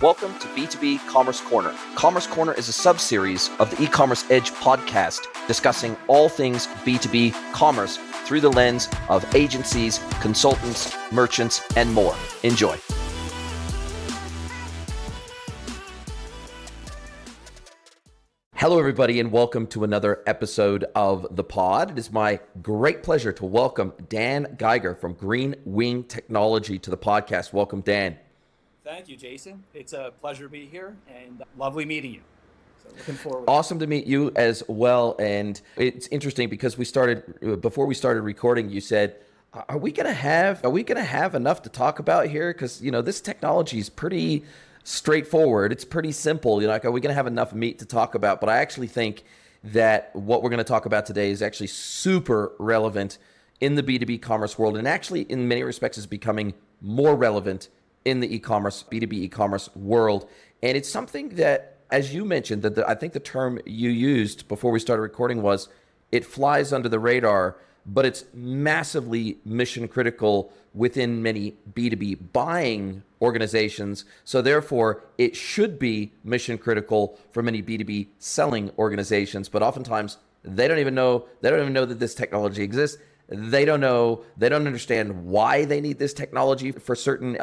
Welcome to B2B Commerce Corner. Commerce Corner is a sub-series of the E-Commerce Edge podcast discussing all things B2B commerce through the lens of agencies, consultants, merchants, and more. Enjoy. Hello, everybody, and welcome to another episode of the pod. It is my great pleasure to welcome Dan Geiger from Greenwing Technology to the podcast. Welcome, Dan. Thank you, Jason. It's a pleasure to be here and lovely meeting you. So looking forward. Awesome to meet you as well. And it's interesting because before we started recording, you said, are we going to have enough to talk about here? Because, this technology is pretty straightforward. It's pretty simple. Are we going to have enough meat to talk about? But I actually think that what we're going to talk about today is actually super relevant in the B2B commerce world, and actually in many respects is becoming more relevant in the B2B e-commerce world. And it's something that, as you mentioned, I think the term you used before we started recording was, it flies under the radar, but it's massively mission critical within many B2B buying organizations. So therefore, it should be mission critical for many B2B selling organizations. But oftentimes, they don't even know that this technology exists. They don't understand why they need this technology for a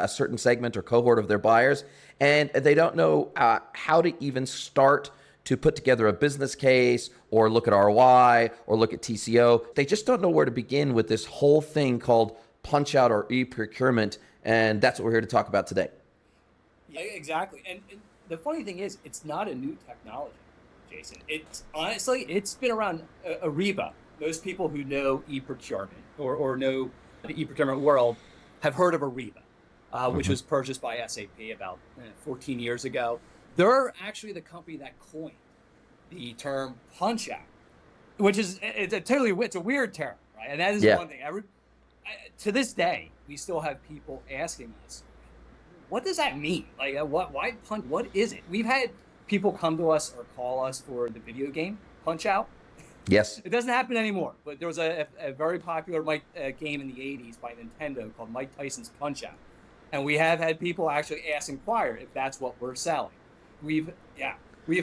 certain segment or cohort of their buyers. And they don't know how to even start to put together a business case or look at ROI or look at TCO. They just don't know where to begin with this whole thing called Punchout or eProcurement. And that's what we're here to talk about today. Yeah, exactly. And the funny thing is, it's not a new technology, Jason. It's been around Ariba. Most people who know eProcurement or know the eProcurement world have heard of Ariba, which was purchased by SAP about 14 years ago. They're actually the company that coined the term Punchout, which is it's a weird term, right? And that is one thing. To this day, we still have people asking us, what does that mean? Like, why punch? What is it? We've had people come to us or call us for the video game Punchout. Yes. It doesn't happen anymore, but there was a very popular game in the 80s by Nintendo called Mike Tyson's Punchout. And we have had people actually inquire if that's what we're selling. We've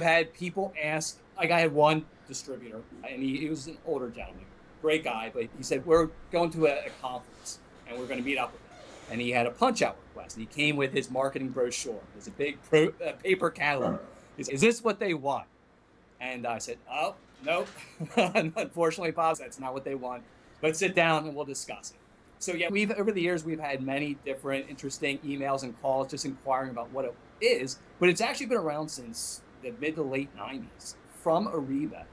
had people ask, like I had one distributor, and he was an older gentleman, great guy, but he said, we're going to a conference, and we're going to meet up with him. And he had a Punchout request, and he came with his marketing brochure. It was a big paper catalog. He said, is this what they want? And I said, oh, nope. Unfortunately, Bob, that's not what they want. But sit down and we'll discuss it. So yeah, over the years, we've had many different interesting emails and calls just inquiring about what it is. But it's actually been around since the mid to late 90s from Ariba.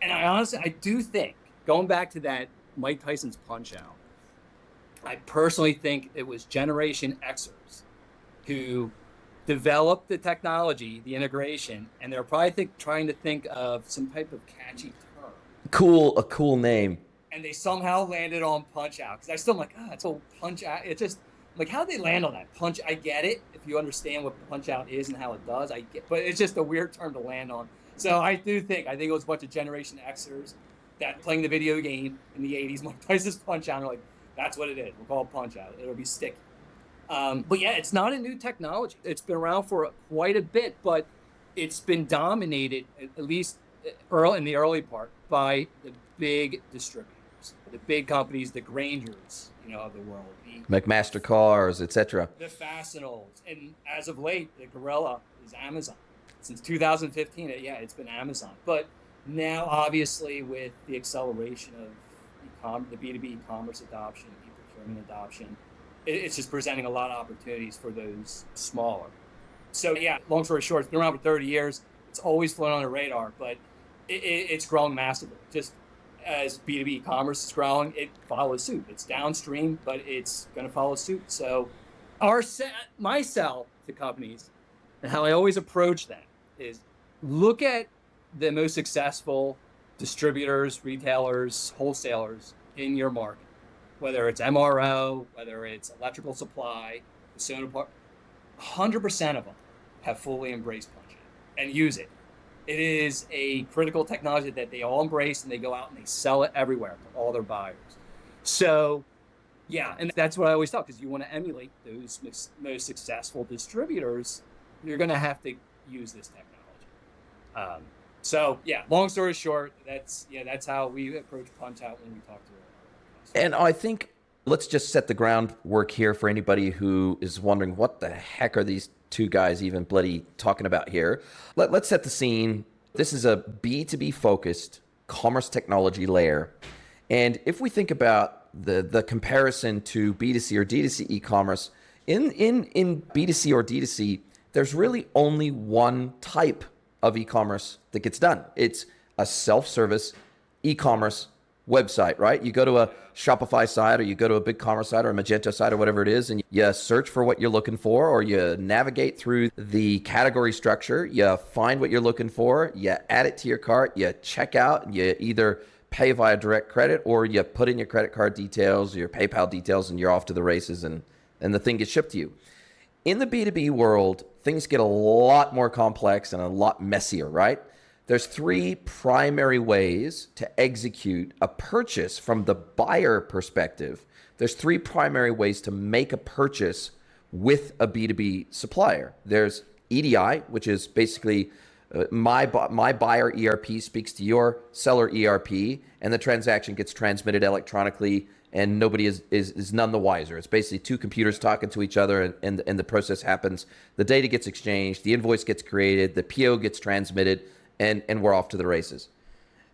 And I do think, going back to that Mike Tyson's Punchout, I personally think it was Generation Xers who developed the technology, the integration, and they're probably trying to think of some type of catchy term. A cool name. And they somehow landed on Punchout. Because I still am like, it's a Punchout. It's just, like, how'd they land on that? Punch, I get it. If you understand what Punchout is and how it does, but it's just a weird term to land on. So I think it was a bunch of Generation Xers that playing the video game in the 80s, Mike Tyson's Punchout, and they're like, that's what it is. We'll call it Punchout. It'll be sticky. But yeah, it's not a new technology. It's been around for quite a bit, but it's been dominated, at least in the early part, by the big distributors, the big companies, the Graingers, of the world. McMaster Cars, etc. The Fastenals. And as of late, the gorilla is Amazon. Since 2015, it's been Amazon. But now, obviously, with the acceleration of the B2B e-commerce adoption, e-procurement adoption, it's just presenting a lot of opportunities for those smaller. So yeah, long story short, it's been around for 30 years. It's always flown on the radar, but it's growing massively. Just as B2B e-commerce is growing, it follows suit. It's downstream, but it's going to follow suit. So my sell to companies and how I always approach them is look at the most successful distributors, retailers, wholesalers in your market. Whether it's MRO, whether it's electrical supply, the soda part, 100% of them have fully embraced Punchout and use it. It is a critical technology that they all embrace, and they go out and they sell it everywhere to all their buyers. So, yeah, and that's what I always tell, because you want to emulate those most successful distributors you're going to have to use this technology. So yeah, long story short, that's how we approach Punchout when we talk to our customers. And I think let's just set the groundwork here for anybody who is wondering what the heck are these two guys even bloody talking about here. Let's set the scene. This is a B2B focused commerce technology layer. And if we think about the comparison to B2C or D2C e-commerce, in B2C or D2C, there's really only one type of e-commerce that gets done. It's a self-service e-commerce website, right? You go to a Shopify site, or you go to a BigCommerce site, or a Magento site, or whatever it is, and you search for what you're looking for, or you navigate through the category structure, you find what you're looking for, you add it to your cart, you check out, and you either pay via direct credit, or you put in your credit card details, your PayPal details, and you're off to the races, and the thing gets shipped to you. In the B2B world, things get a lot more complex and a lot messier, right? There's three primary ways to execute a purchase from the buyer perspective. There's three primary ways to make a purchase with a B2B supplier. There's EDI, which is basically my buyer ERP speaks to your seller ERP, and the transaction gets transmitted electronically, and nobody is none the wiser. It's basically two computers talking to each other, and the process happens. The data gets exchanged, the invoice gets created, the PO gets transmitted, and we're off to the races.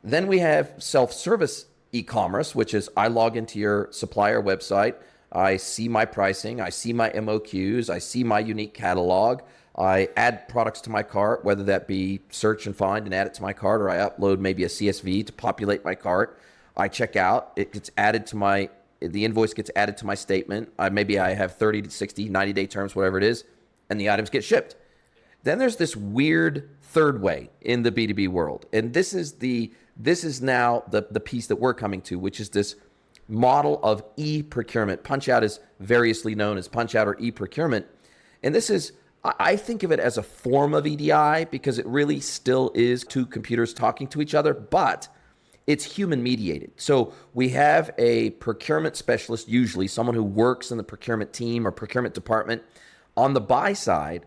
Then we have self-service e-commerce, which is I log into your supplier website, I see my pricing, I see my MOQs, I see my unique catalog, I add products to my cart, whether that be search and find and add it to my cart, or I upload maybe a CSV to populate my cart. I check out, it gets added to the invoice gets added to my statement. Maybe I have 30 to 60, 90-day terms, whatever it is, and the items get shipped. Then there's this weird third way in the B2B world. And this is now the piece that we're coming to, which is this model of eProcurement. Punchout is variously known as Punchout or eProcurement. And this is, I think of it as a form of EDI because it really still is two computers talking to each other, but it's human mediated. So we have a procurement specialist, usually someone who works in the procurement team or procurement department on the buy side,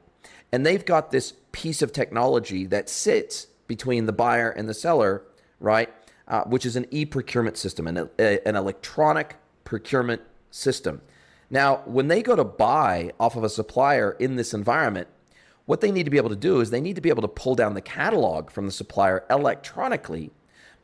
and they've got this piece of technology that sits between the buyer and the seller, right? Which is an e-procurement system, an electronic procurement system. Now, when they go to buy off of a supplier in this environment, what they need to be able to do is they need to be able to pull down the catalog from the supplier electronically,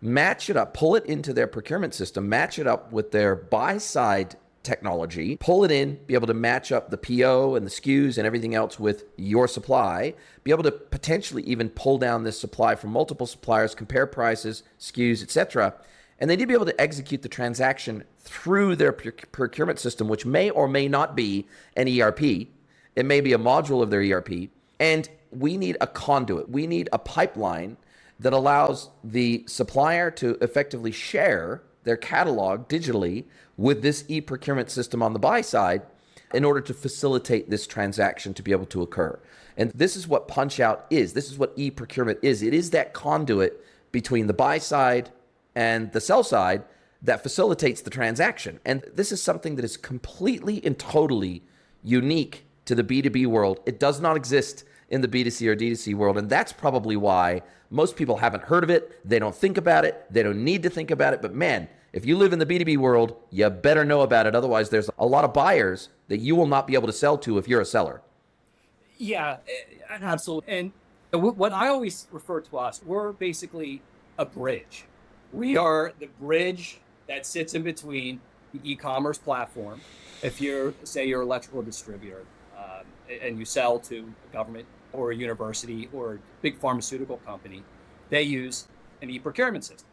match it up, pull it into their procurement system, match it up with their buy side technology, pull it in, be able to match up the PO and the SKUs and everything else with your supply, be able to potentially even pull down this supply from multiple suppliers, compare prices, SKUs, etc. And they need to be able to execute the transaction through their procurement system, which may or may not be an ERP. It may be a module of their ERP. And we need a conduit. We need a pipeline that allows the supplier to effectively share their catalog digitally with this e-procurement system on the buy side in order to facilitate this transaction to be able to occur. And this is what Punchout is. This is what e-procurement is. It is that conduit between the buy side and the sell side that facilitates the transaction. And this is something that is completely and totally unique to the B2B world. It does not exist in the B2C or D2C world. And that's probably why most people haven't heard of it. They don't think about it. They don't need to think about it. But man, if you live in the B2B world, you better know about it. Otherwise, there's a lot of buyers that you will not be able to sell to if you're a seller. Yeah, absolutely. And what I always refer to us, we're basically a bridge. We are the bridge that sits in between the e-commerce platform. If you're, say, you're an electrical distributor and you sell to a government or a university or a big pharmaceutical company, they use an e-procurement system.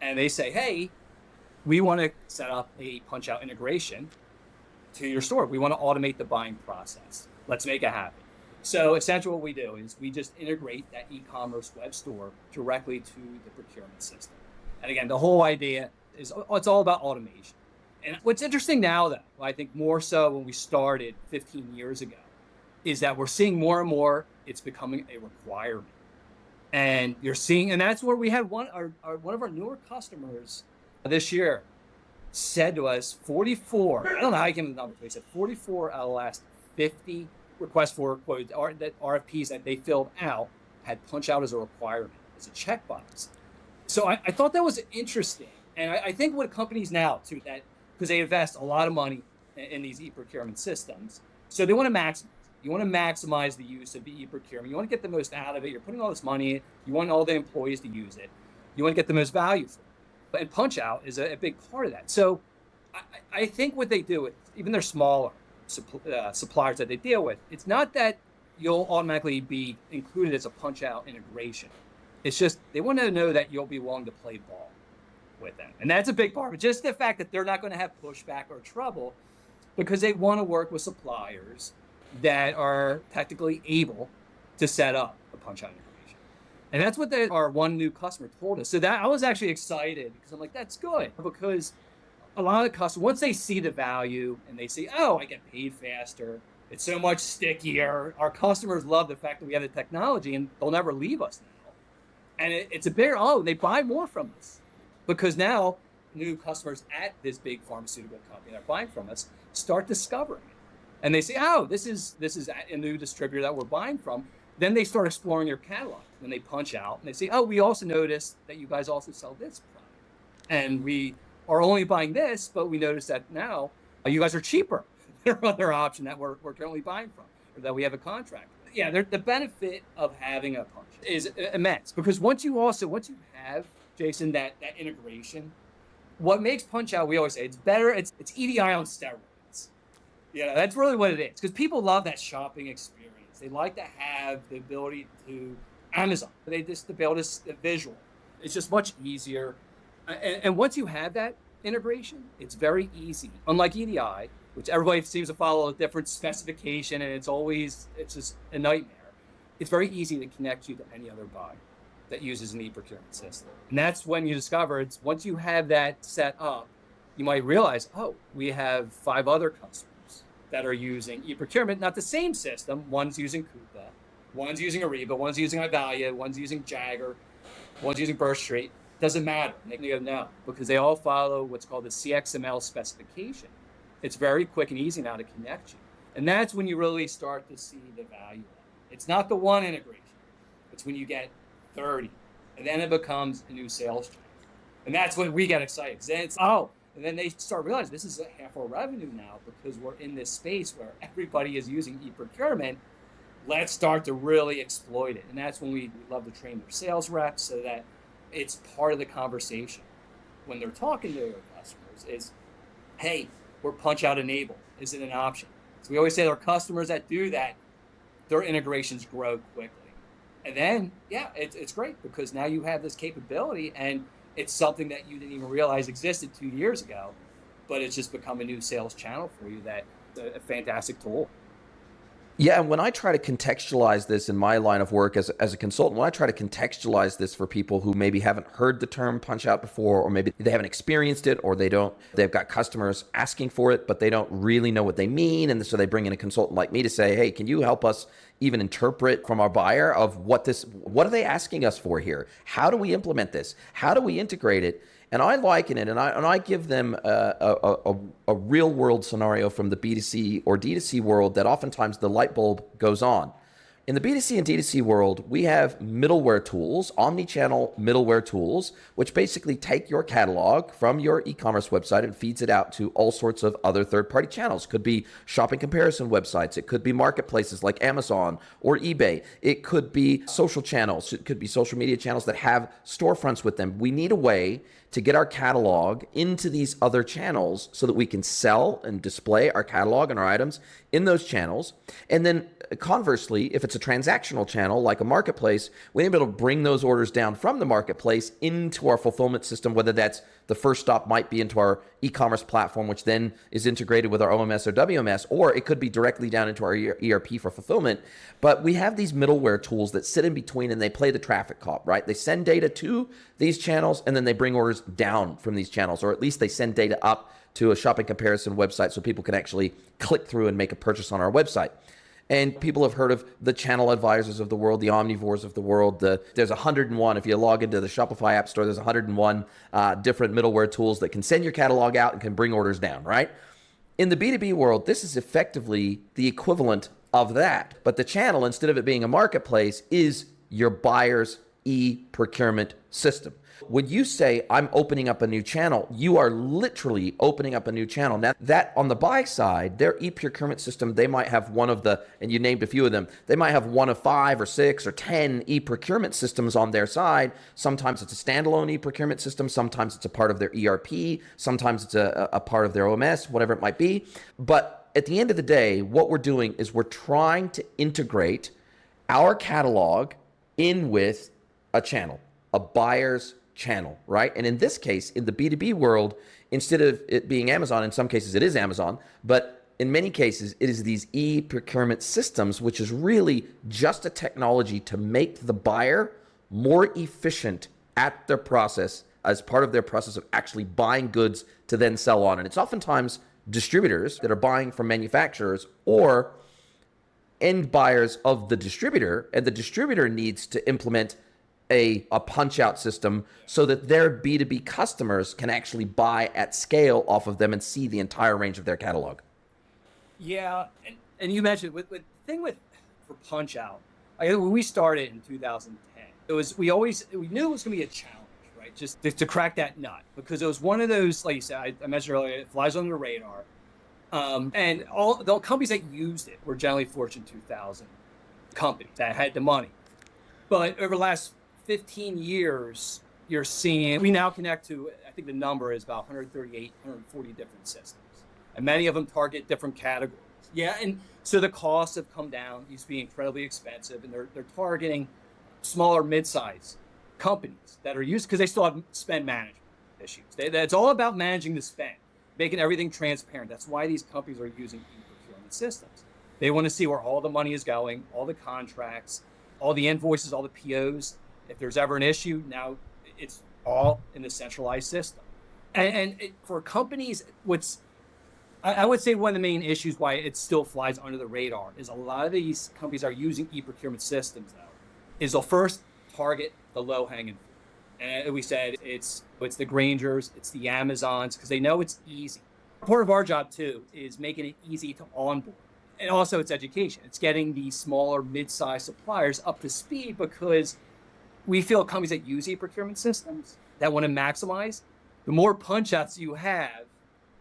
And they say, hey, we want to set up a Punchout integration to your store. We want to automate the buying process. Let's make it happen. So essentially what we do is we just integrate that e-commerce web store directly to the procurement system. And again, the whole idea is it's all about automation. And what's interesting now, though, I think more so when we started 15 years ago, is that we're seeing more and more it's becoming a requirement. And you're seeing, and that's where we had one of our newer customers this year said to us 44, I don't know how I came to the number, but he said 44 out of the last 50 request for quote that RFPs that they filled out had Punchout as a requirement, as a checkbox. So I thought that was interesting. And I think what companies now too, that because they invest a lot of money in these e-procurement systems, so they want to maximize. You want to maximize the use of the e-procurement. You want to get the most out of it. You're putting all this money in. You want all the employees to use it. You want to get the most value for it. And Punchout is a big part of that. So I think what they do, even their smaller suppliers that they deal with, it's not that you'll automatically be included as a Punchout integration. It's just they want to know that you'll be willing to play ball with them. And that's a big part. But just the fact that they're not going to have pushback or trouble because they want to work with suppliers that are technically able to set up a Punchout integration. And that's what our one new customer told us. So that I was actually excited because I'm like, that's good. Because a lot of the customers, once they see the value and they see, oh, I get paid faster, it's so much stickier. Our customers love the fact that we have the technology and they'll never leave us now. And it's a bigger, they buy more from us. Because now new customers at this big pharmaceutical company that are buying from us start discovering it. And they say, oh, this is a new distributor that we're buying from. Then they start exploring your catalog. When they punch out and they say, oh, we also noticed that you guys also sell this product. And we are only buying this, but we noticed that now you guys are cheaper than our other option that we're currently buying from, or that we have a contract with. Yeah, the benefit of having a punch is immense. Because once you have, Jason, that integration, what makes Punchout, we always say, it's better, it's EDI on steroids. Yeah, that's really what it is. Because people love that shopping experience. They like to have the ability to Amazon. They just to be able to visual. It's just much easier. And once you have that integration, it's very easy. Unlike EDI, which everybody seems to follow a different specification, and it's just a nightmare. It's very easy to connect you to any other buyer that uses an e-procurement system. And that's when you discover once you have that set up, you might realize, oh, we have 5 other customers that are using e-procurement, not the same system. One's using Coupa, one's using Ariba, one's using Ivalia, one's using Geiger, one's using Burst Street. Doesn't matter. They can go no, because they all follow what's called the CXML specification. It's very quick and easy now to connect you. And that's when you really start to see the value. It's not the one integration. It's when you get 30, and then it becomes a new sales channel. And that's when we get excited. Then and then they start realizing this is half our revenue now because we're in this space where everybody is using e-procurement. Let's start to really exploit it. And that's when we love to train their sales reps so that it's part of the conversation when they're talking to their customers is, hey, we're Punchout enabled. Is it an option? So we always say our customers that do that, their integrations grow quickly. And then, yeah, it's great because now you have this capability and it's something that you didn't even realize existed 2 years ago, but it's just become a new sales channel for you that's a fantastic tool. Yeah, and when I try to contextualize this in my line of work as a consultant, when I try to contextualize this for people who maybe haven't heard the term Punchout before, or maybe they haven't experienced it, or they've got customers asking for it, but they don't really know what they mean. And so they bring in a consultant like me to say, hey, can you help us even interpret from our buyer of what are they asking us for here? How do we implement this? How do we integrate it? And I liken it, and I give them a real world scenario from the B2C or D2C world that oftentimes the light bulb goes on. In the B2C and D2C world, we have middleware tools, omni-channel middleware tools, which basically take your catalog from your e-commerce website and feeds it out to all sorts of other third-party channels. Could be shopping comparison websites. It could be marketplaces like Amazon or eBay. It could be social channels. It could be social media channels that have storefronts with them. We need a way to get our catalog into these other channels so that we can sell and display our catalog and our items in those channels. And then conversely, if it's a transactional channel like a marketplace, we're able to bring those orders down from the marketplace into our fulfillment system, whether that's the first stop might be into our e-commerce platform, which then is integrated with our OMS or WMS, or it could be directly down into our ERP for fulfillment. But we have these middleware tools that sit in between and they play the traffic cop, right? They send data to these channels and then they bring orders down from these channels, or at least they send data up to a shopping comparison website so people can actually click through and make a purchase on our website. And people have heard of the channel advisors of the world, the omnivores of the world. There's 101. If you log into the Shopify App Store, there's 101 different middleware tools that can send your catalog out and can bring orders down, right? In the B2B world, this is effectively the equivalent of that. But the channel, instead of it being a marketplace, is your buyer's e-procurement system. When you say, I'm opening up a new channel, you are literally opening up a new channel. Now, that on the buy side, their e-procurement system, they might have one of the, and you named a few of them, they might have one of 5 or 6 or 10 e-procurement systems on their side. Sometimes it's a standalone e-procurement system. Sometimes it's a part of their ERP. Sometimes it's a part of their OMS, whatever it might be. But at the end of the day, what we're doing is we're trying to integrate our catalog in with a channel, a buyer's channel, right? And in this case, in the B2B world, instead of it being Amazon, in some cases it is Amazon, but in many cases it is these e-procurement systems, which is really just a technology to make the buyer more efficient at their process as part of their process of actually buying goods to then sell on. And it's oftentimes distributors that are buying from manufacturers or end buyers of the distributor, and the distributor needs to implement a punch-out system so that their B2B customers can actually buy at scale off of them and see the entire range of their catalog. Yeah, and you mentioned with thing with for Punchout, when we started in 2010, it was we knew it was going to be a challenge, right? Just to crack that nut, because it was one of those, like you said, I mentioned earlier, it flies under the radar, and all the companies that used it were generally Fortune 2000 companies that had the money. But over the last 15 years, you're seeing, we now connect to, I think the number is about 138, 140 different systems. And many of them target different categories. Yeah, and so the costs have come down. It used to be incredibly expensive, and they're targeting smaller, mid-sized companies that are used, because they still have spend management issues. It's all about managing the spend, making everything transparent. That's why these companies are using e-procurement systems. They want to see where all the money is going, all the contracts, all the invoices, all the POs. If there's ever an issue, now it's all in the centralized system. And for companies, I would say one of the main issues why it still flies under the radar is a lot of these companies are using e-procurement systems, though, is they'll first target the low-hanging fruit. And we said it's the Grangers, it's the Amazons, because they know it's easy. Part of our job, too, is making it easy to onboard. And also it's education. It's getting these smaller, mid-sized suppliers up to speed, because we feel companies that use e-procurement systems that want to maximize, the more punch-outs you have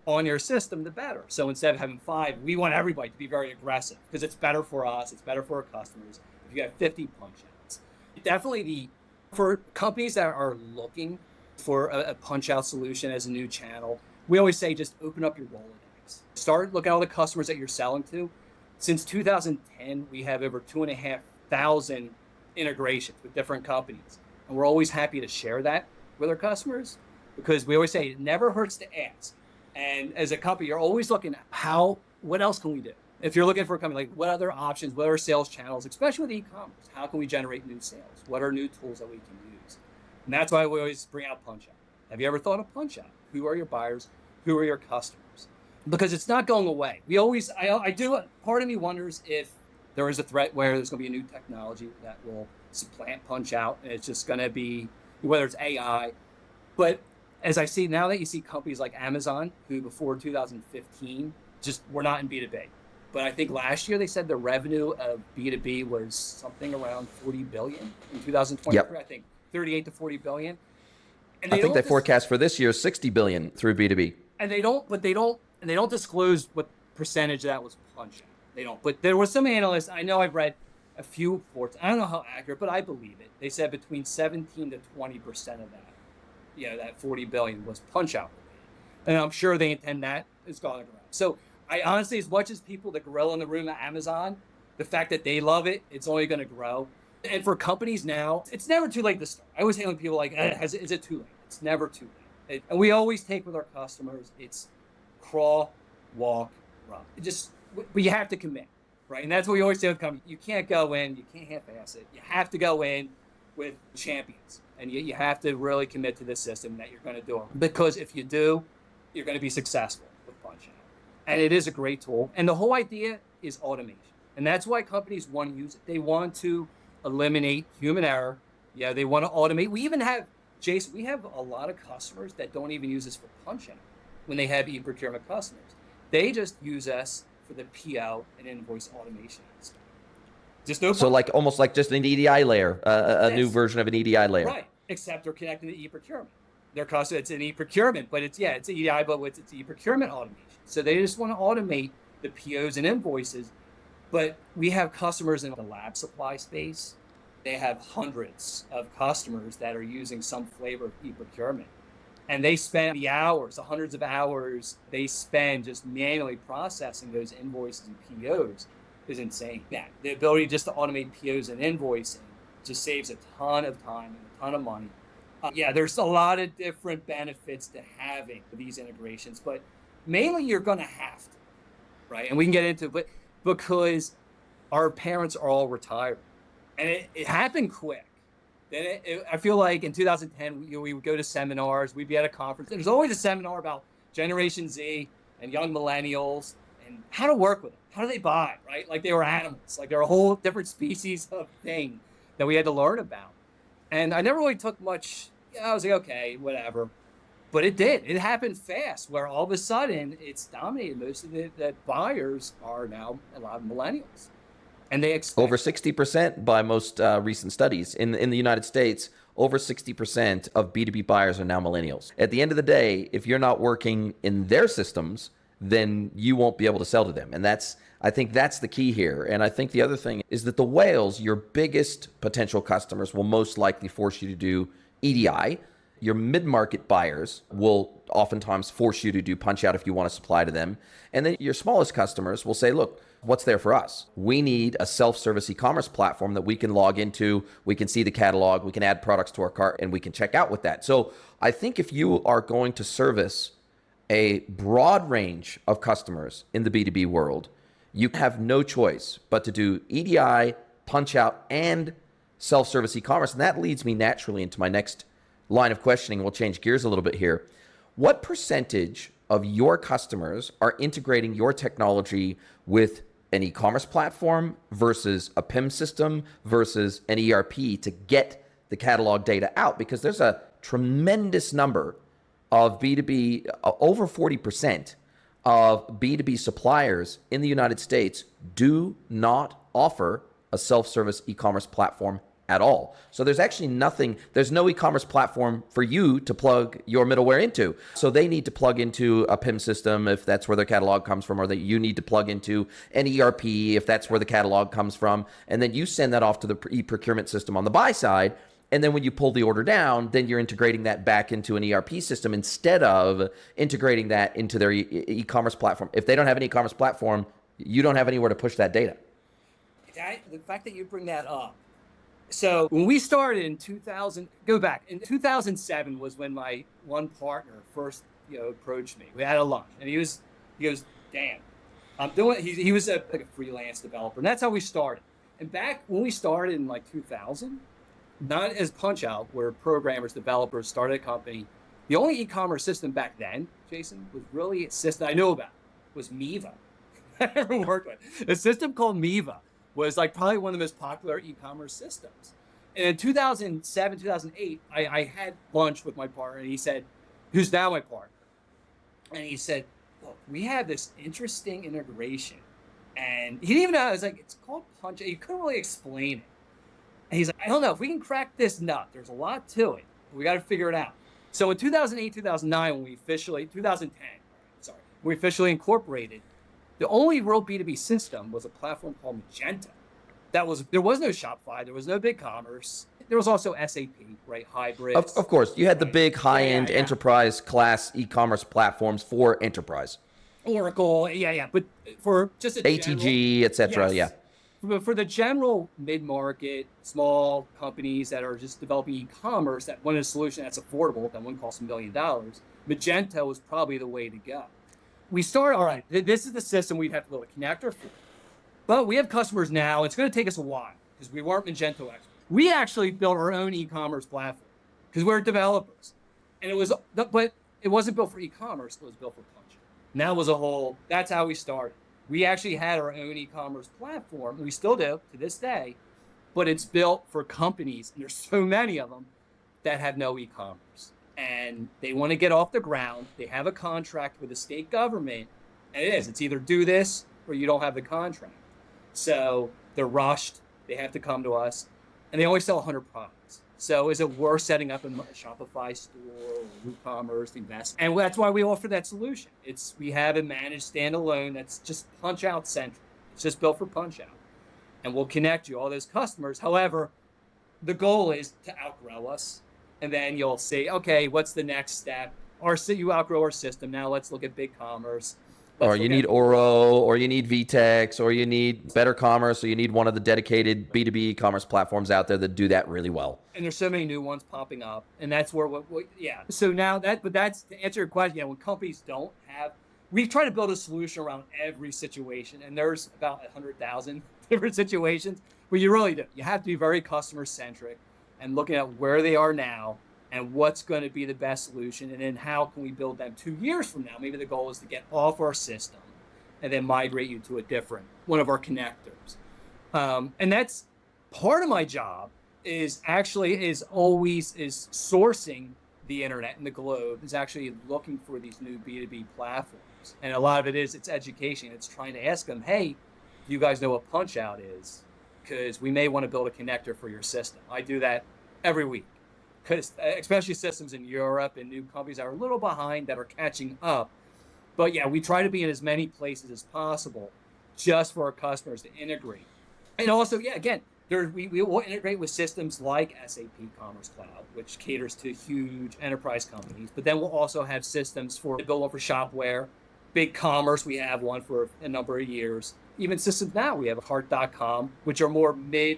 on your system, the better. So instead of having 5, we want everybody to be very aggressive, because it's better for us, it's better for our customers if you have 50 punch-outs. Definitely for companies that are looking for a punch-out solution as a new channel, we always say just open up your Rolodex. Start looking at all the customers that you're selling to. Since 2010, we have over 2,500 integrations with different companies. And we're always happy to share that with our customers, because we always say it never hurts to ask. And as a company, you're always looking at what else can we do? If you're looking for a company, like what other options, what are sales channels, especially with e-commerce, how can we generate new sales? What are new tools that we can use? And that's why we always bring out Punchout. Have you ever thought of Punchout? Who are your buyers? Who are your customers? Because it's not going away. We always, I do, part of me wonders if there is a threat where there's going to be a new technology that will supplant Punchout, and it's just going to be, whether it's AI. But as I see now, that you see companies like Amazon, who before 2015 just were not in B2B. But I think last year they said the revenue of B2B was something around 40 billion in 2023. Yep. I think 38 to 40 billion. And I think they forecast for this year 60 billion through B2B. And they don't disclose what percentage of that was Punchout. They don't. But there was some analysts, I know I've read a few reports, I don't know how accurate, but I believe it. They said between 17 to 20% of that, that 40 billion was Punchout. And I'm sure they intend that is going around. So I honestly, as much as people, the gorilla in the room at Amazon, the fact that they love it, it's only going to grow. And for companies now, it's never too late to start. I always hate when people are like, is it too late? It's never too late. And we always take with our customers, it's crawl, walk, run. But you have to commit, right? And that's what we always say with companies. You can't go in, you can't half-ass it. You have to go in with champions. And you have to really commit to this system that you're going to do it. Because if you do, you're going to be successful with Punchout. And it is a great tool. And the whole idea is automation. And that's why companies want to use it. They want to eliminate human error. Yeah, they want to automate. We even have, Jason, we have a lot of customers that don't even use this for Punchout when they have e-procurement customers. They just use us for the PO and invoice automation aspect. Just no. So like almost like just an EDI layer, a new Yes. version of an EDI layer. Right. Except they're connecting to eProcurement. Their cost, it's an eProcurement, but it's EDI, but it's eProcurement automation. So they just want to automate the POs and invoices. But we have customers in the lab supply space. They have hundreds of customers that are using some flavor of eProcurement. And they spend the hours, the hundreds of hours they spend just manually processing those invoices and POs is insane. Yeah, the ability just to automate POs and invoicing just saves a ton of time and a ton of money. There's a lot of different benefits to having these integrations, but mainly you're going to have to, right? And we can get into it, but because our parents are all retired, and it happened quick. Then I feel like in 2010, we would go to seminars, we'd be at a conference. There's always a seminar about Generation Z and young millennials and how to work with them. How do they buy, right? Like they were animals, like they're a whole different species of thing that we had to learn about. And I never really took much, I was like, okay, whatever. But it did. It happened fast where all of a sudden it's dominated. Most of the buyers are now a lot of millennials. And they expect over 60% by most recent studies in the United States. Over 60% of B2B buyers are now millennials. At the end of the day, if you're not working in their systems, then you won't be able to sell to them. And I think that's the key here. And I think the other thing is that the whales, your biggest potential customers, will most likely force you to do EDI. Your mid-market buyers will oftentimes force you to do Punchout if you want to supply to them. And then your smallest customers will say, look, what's there for us? We need a self-service e-commerce platform that we can log into, we can see the catalog, we can add products to our cart, and we can check out with that. So I think if you are going to service a broad range of customers in the B2B world, you have no choice but to do EDI, Punchout, and self-service e-commerce. And that leads me naturally into my next line of questioning. We'll change gears a little bit here. What percentage of your customers are integrating your technology with an e-commerce platform versus a PIM system versus an ERP to get the catalog data out? Because there's a tremendous number of B2B, over 40% of B2B suppliers in the United States do not offer a self-service e-commerce platform at all. So there's actually there's no e-commerce platform for you to plug your middleware into. So they need to plug into a PIM system if that's where their catalog comes from, or that you need to plug into an ERP if that's where the catalog comes from. And then you send that off to the eProcurement system on the buy side. And then when you pull the order down, then you're integrating that back into an ERP system instead of integrating that into their e-commerce platform. If they don't have an e-commerce platform, you don't have anywhere to push that data. The fact that you bring that up. So when we started in 2000, go back, in 2007 was when my one partner first, approached me. We had a lunch and he goes, damn, I'm doing, he was like a freelance developer, and that's how we started. And back when we started in like 2000, not as Punchout, where programmers, developers started a company, the only e-commerce system back then, Jason, was really a system I know about, was Miva. I never worked with. A system called Miva was like probably one of the most popular e-commerce systems. And in 2007, 2008, I had lunch with my partner, and he said, who's now my partner? And he said, look, we have this interesting integration. And he didn't even know. I was like, it's called Punchout. He couldn't really explain it. And he's like, I don't know if we can crack this nut. There's a lot to it. We got to figure it out. So in 2008, 2009, when we officially, 2010, sorry, we officially incorporated, the only real B2B system was a platform called Magento. There was no Shopify, there was no BigCommerce. There was also SAP, right? Hybrid. Of course, you had the big high-end enterprise class e-commerce platforms for enterprise. Oracle, but for just ATG, etc. Yes. For the general mid-market, small companies that are just developing e-commerce that want a solution that's affordable, that wouldn't cost $1 million, Magento was probably the way to go. We started, all right, this is the system we'd have to build a connector for. But we have customers now. It's going to take us a while because we weren't Magento experts. We actually built our own e-commerce platform because we're developers. And but it wasn't built for e-commerce. It was built for Punch. And that was that's how we started. We actually had our own e-commerce platform. We still do to this day, but it's built for companies. And there's so many of them that have no e-commerce. And they want to get off the ground. They have a contract with the state government. And it's either do this or you don't have the contract. So they're rushed. They have to come to us, and they only sell 100 products. So is it worth setting up a Shopify store or WooCommerce investment? And that's why we offer that solution. We have a managed standalone that's just Punchout centric. It's just built for Punchout, and we'll connect you all those customers. However, the goal is to outgrow us, and then you'll see, okay, what's the next step? You outgrow our system. Now let's look at BigCommerce. Or you need Oro, or you need VTEX, or you need Better Commerce, or you need one of the dedicated B2B e-commerce platforms out there that do that really well. And there's so many new ones popping up, and that's where yeah. So now that's to answer your question. When companies don't have, we've tried to build a solution around every situation, and there's about 100,000 different situations. But you really do. You have to be very customer centric and looking at where they are now and what's going to be the best solution, and then how can we build them 2 years from now? Maybe the goal is to get off our system and then migrate you to a different one of our connectors. And that's part of my job is sourcing the internet and the globe, is actually looking for these new B2B platforms. And a lot of it's education. It's trying to ask them, hey, do you guys know what Punchout is? Because we may want to build a connector for your system. I do that every week. Because especially systems in Europe and new companies that are a little behind that are catching up. But yeah, we try to be in as many places as possible just for our customers to integrate. And also, yeah, again, we will integrate with systems like SAP Commerce Cloud, which caters to huge enterprise companies. But then we'll also have systems for build one for shopware. BigCommerce, we have one for a number of years. Even systems now, we have Heart.com, which are more these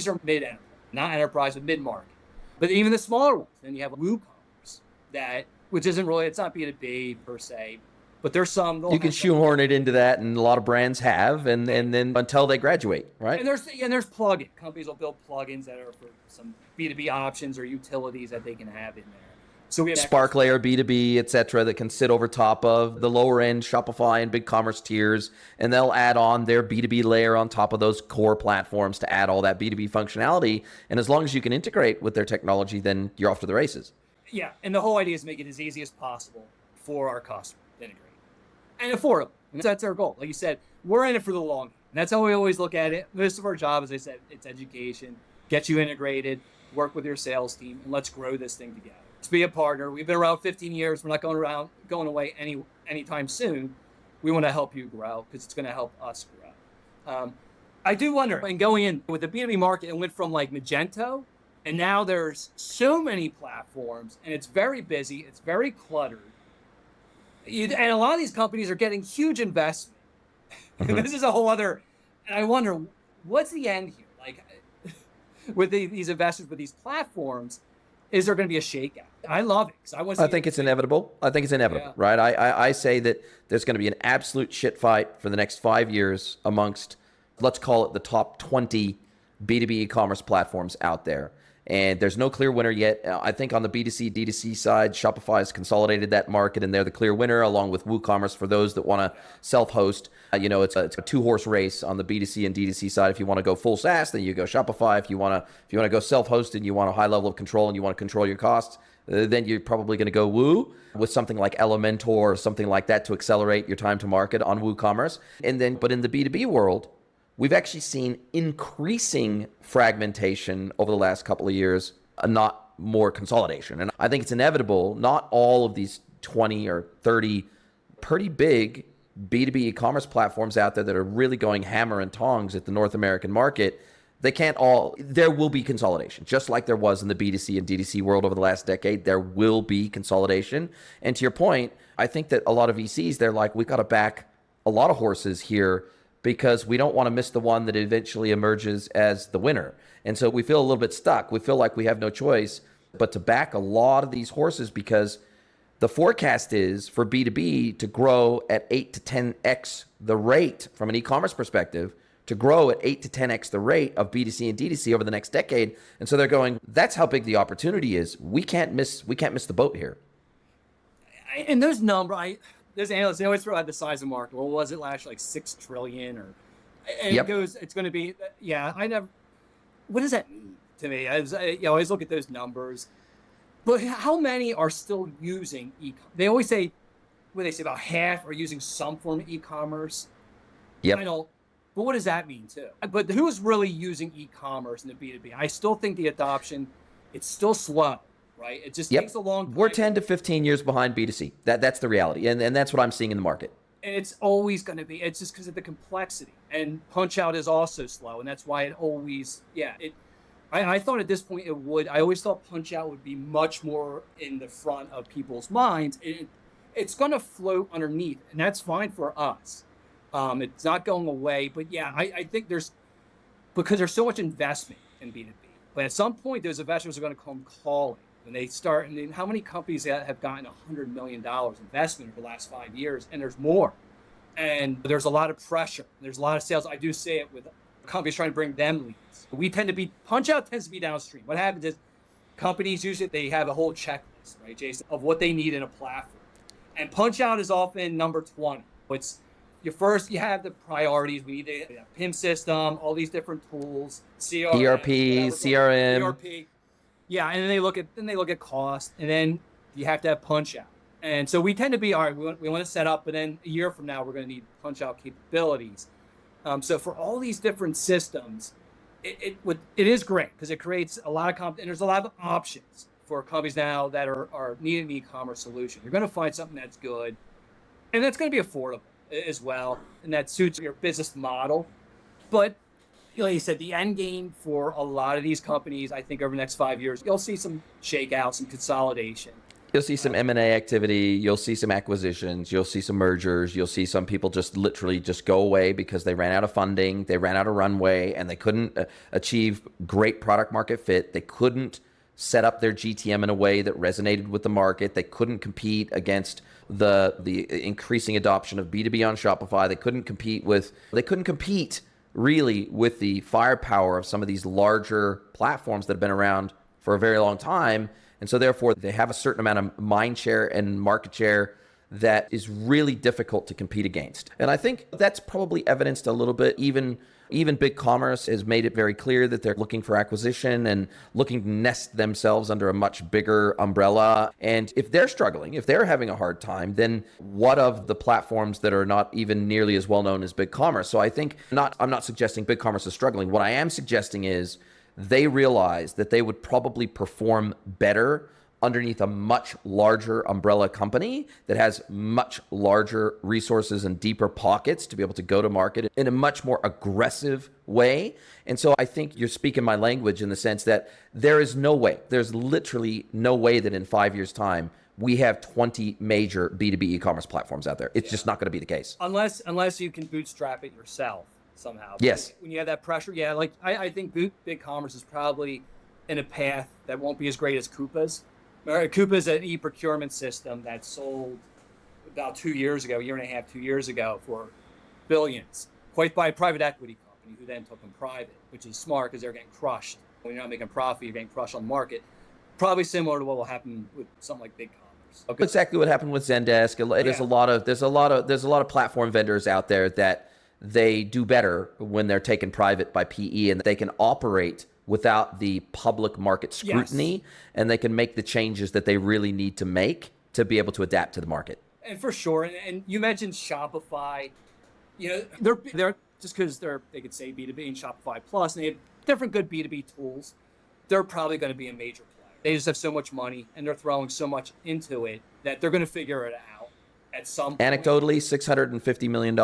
are mid-enterprise, not enterprise, but mid-market. But even the smaller ones, then you have WooCommerce, which isn't really, it's not B2B per se, but there's some. You can shoehorn it into that, and a lot of brands have, and then until they graduate, right? And there's plugin. Companies will build plugins that are for some B2B options or utilities that they can have in there. So we have Spark Layer, B2B, et cetera, that can sit over top of the lower end Shopify and BigCommerce tiers, and they'll add on their B2B layer on top of those core platforms to add all that B2B functionality. And as long as you can integrate with their technology, then you're off to the races. Yeah, and the whole idea is make it as easy as possible for our customer to integrate. And affordable. And that's our goal. Like you said, we're in it for the long game. And that's how we always look at it. Most of our job, as I said, it's education, get you integrated, work with your sales team, and let's grow this thing together. Let's be a partner. We've been around 15 years. We're not going away anytime soon. We want to help you grow because it's going to help us grow. I do wonder, and going in with the B2B market, it went from like Magento, and now there's so many platforms, and it's very busy. It's very cluttered. And a lot of these companies are getting huge investment. Mm-hmm. This is a whole other, and I wonder, what's the end here? Like with these investors, with these platforms, is there going to be a shakeout? I love it. I think it's inevitable. Yeah. Right? I say that there's going to be an absolute shit fight for the next 5 years amongst, let's call it the top 20 B2B e-commerce platforms out there. And there's no clear winner yet. I think on the B2C, D2C side, Shopify has consolidated that market, and they're the clear winner, along with WooCommerce for those that want to self-host. It's a two-horse race on the B2C and D2C side. If you want to go full SaaS, then you go Shopify. If you want to go self-hosted and you want a high level of control and you want to control your costs, then you're probably going to go Woo with something like Elementor or something like that to accelerate your time to market on WooCommerce. But in the B2B world, we've actually seen increasing fragmentation over the last couple of years, not more consolidation. And I think it's inevitable. Not all of these 20 or 30 pretty big B2B e-commerce platforms out there that are really going hammer and tongs at the North American market, there will be consolidation. Just like there was in the B2C and D2C world over the last decade, there will be consolidation. And to your point, I think that a lot of VCs, they're like, we've got to back a lot of horses here, because we don't want to miss the one that eventually emerges as the winner. And so we feel a little bit stuck. We feel like we have no choice but to back a lot of these horses, because the forecast is for B2B to grow at 8 to 10x the rate from an e-commerce perspective, to grow at 8 to 10x the rate of B2C and D2C over the next decade. And so they're going, that's how big the opportunity is. We can't miss the boat here. And those numbers, there's analysts, they always throw out the size of the market. Well, was it last like 6 trillion and yep. It's going to be, what does that mean to me? I always look at those numbers, but how many are still using e-commerce? They always say, about half are using some form of e-commerce. Yep. I don't, but what does that mean too? But who's really using e-commerce in the B2B? I still think the adoption, it's still slow, right? It just takes Yep. a long time. We're 10 to 15 years behind B2C. That's the reality. And that's what I'm seeing in the market. And it's always going to be, it's just because of the complexity. And Punchout is also slow. And that's why it always, I thought at this point it would, I always thought Punchout would be much more in the front of people's minds. It's going to float underneath, and that's fine for us. It's not going away, but yeah, I think because there's so much investment in B2B, but at some point those investors are going to come calling when they start. And then how many companies have gotten $100 million investment over the last 5 years, and there's more, and there's a lot of pressure. There's a lot of sales. I do say it with companies trying to bring them leads. Punchout tends to be downstream. What happens is companies usually, they have a whole checklist, right, Jason, of what they need in a platform. And Punchout is often number 20. It's you have the priorities. We need a PIM system, all these different tools, CRM, ERP, CRM. ERP. Yeah, and then they look at cost, and then you have to have Punchout. And so we tend to be, all right, we want to set up, but then a year from now, we're going to need Punchout capabilities. So for all these different systems, it is great because it creates a lot of and there's a lot of options for companies now that are needing an e-commerce solution. You're going to find something that's good, and that's going to be affordable as well, and that suits your business model. But like you said, the end game for a lot of these companies, I think over the next 5 years, you'll see some shakeout, some consolidation. You'll see some M&A activity. You'll see some acquisitions. You'll see some mergers. You'll see some people just literally just go away because they ran out of funding, they ran out of runway, and they couldn't achieve great product market fit. They couldn't set up their GTM in a way that resonated with the market. They couldn't compete against the increasing adoption of B2B on Shopify. They couldn't compete really with the firepower of some of these larger platforms that have been around for a very long time. And so therefore they have a certain amount of mind share and market share that is really difficult to compete against. And I think that's probably evidenced a little bit. Even BigCommerce has made it very clear that they're looking for acquisition and looking to nest themselves under a much bigger umbrella. And if they're struggling, if they're having a hard time, then what of the platforms that are not even nearly as well known as BigCommerce? So I think I'm not suggesting BigCommerce is struggling. What I am suggesting is they realize that they would probably perform better underneath a much larger umbrella company that has much larger resources and deeper pockets to be able to go to market in a much more aggressive way. And so I think you're speaking my language in the sense that there's literally no way that in 5 years' time we have 20 major B2B e-commerce platforms out there. It's just not going to be the case. Unless you can bootstrap it yourself somehow. Yes. When you have that pressure, I think BigCommerce is probably in a path that won't be as great as Coupa's. Coupa is an e-procurement system that sold about 2 years ago, 2 years ago, for billions, quite by a private equity company who then took them private, which is smart because they're getting crushed. When you're not making profit, you're getting crushed on the market. Probably similar to what will happen with something like BigCommerce. Okay. Exactly what happened with Zendesk. There's a lot of platform vendors out there that they do better when they're taken private by PE and they can operate without the public market scrutiny, yes, and they can make the changes that they really need to make to be able to adapt to the market. And for sure, and you mentioned Shopify, they're just because they could say B2B and Shopify Plus, and they have different good B2B tools, they're probably going to be a major player. They just have so much money and they're throwing so much into it that they're going to figure it out at some point. Anecdotally, $650 million